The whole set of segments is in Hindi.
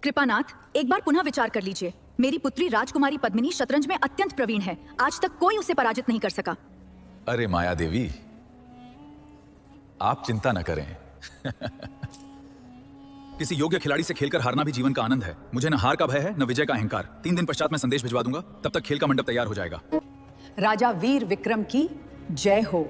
कृपानाथ, एक बार पुनः विचार कर लीजिए। मेरी पुत्री राजकुमारी पद्मिनी शतरंज में अत्यंत प्रवीण है। आज तक कोई उसे पराजित नहीं कर सका। अरे माया देवी, आप चिंता न करें। किसी योग्य खिलाड़ी से खेलकर हारना भी जीवन का आनंद है। मुझे न हार का भय है न विजय का अहंकार। 3 दिन पश्चात मैं संदेश भिजवा दूंगा, तब तक खेल का मंडप तैयार हो जाएगा। राजा वीर विक्रम की जय हो।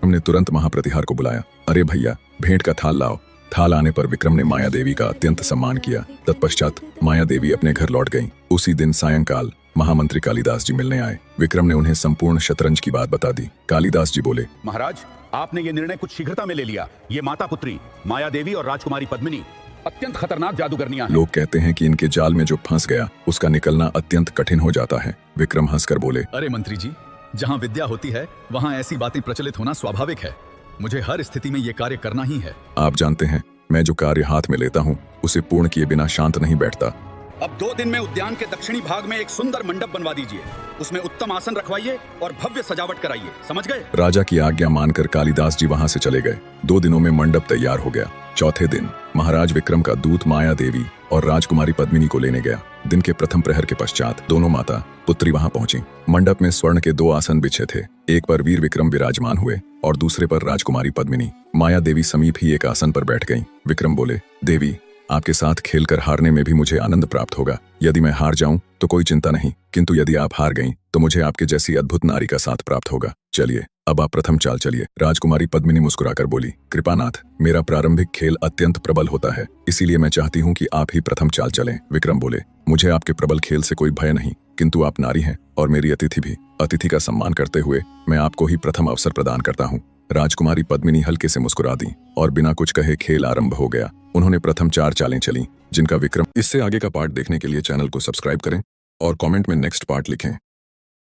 हमने तुरंत महाप्रतिहार को बुलाया। अरे भैया, भेंट का थाल लाओ। थाल आने पर विक्रम ने माया देवी का अत्यंत सम्मान किया। तत्पश्चात माया देवी अपने घर लौट गईं। उसी दिन सायंकाल महामंत्री कालिदास जी मिलने आए। विक्रम ने उन्हें संपूर्ण शतरंज की बात बता दी। कालिदास जी बोले, महाराज, आपने ये निर्णय कुछ शीघ्रता में ले लिया। ये माता पुत्री माया देवी और राजकुमारी पद्मिनी अत्यंत खतरनाक जादूगरनियां हैं। लोग कहते हैं कि इनके जाल में जो फंस गया उसका निकलना अत्यंत कठिन हो जाता है। विक्रम हंसकर बोले, अरे मंत्री जी, जहाँ विद्या होती है वहाँ ऐसी बातें प्रचलित होना स्वाभाविक है। मुझे हर स्थिति में ये कार्य करना ही है। आप जानते हैं, मैं जो कार्य हाथ में लेता हूँ उसे पूर्ण किए बिना शांत नहीं बैठता। अब 2 दिन में उद्यान के दक्षिणी भाग में एक सुंदर मंडप बनवा दीजिए। उसमें उत्तम आसन रखवाइए और भव्य सजावट कराइए। समझ गए? राजा की आज्ञा मानकर कालिदास जी वहां से चले गए। 2 दिनों में मंडप तैयार हो गया। चौथे दिन महाराज विक्रम का दूत माया देवी और राजकुमारी पद्मिनी को लेने गया। दिन के प्रथम प्रहर के पश्चात दोनों माता पुत्री वहां पहुंची। मंडप में स्वर्ण के 2 आसन बिछे थे। एक पर वीर विक्रम विराजमान हुए और दूसरे पर राजकुमारी पद्मिनी। माया देवी समीप ही एक आसन पर बैठ गईं। विक्रम बोले, देवी, आपके साथ खेलकर हारने में भी मुझे आनंद प्राप्त होगा। यदि मैं हार जाऊं तो कोई चिंता नहीं, किंतु यदि आप हार गईं तो मुझे आपके जैसी अद्भुत नारी का साथ प्राप्त होगा। चलिए, अब आप प्रथम चाल चलिए। राजकुमारी पद्मिनी मुस्कुराकर बोली, कृपानाथ, मेरा प्रारंभिक खेल अत्यंत प्रबल होता है, इसीलिए मैं चाहती हूँ कि आप ही प्रथम चाल चलें। विक्रम बोले, मुझे आपके प्रबल खेल से कोई भय नहीं, किंतु आप नारी हैं और मेरी अतिथि भी। अतिथि का सम्मान करते हुए मैं आपको ही प्रथम अवसर प्रदान करता हूँ। राजकुमारी पद्मिनी हल्के से मुस्कुरा दी और बिना कुछ कहे खेल आरंभ हो गया। उन्होंने प्रथम 4 चालें चली, जिनका विक्रम। इससे आगे का पार्ट देखने के लिए चैनल को सब्सक्राइब करें और कमेंट में नेक्स्ट पार्ट लिखें।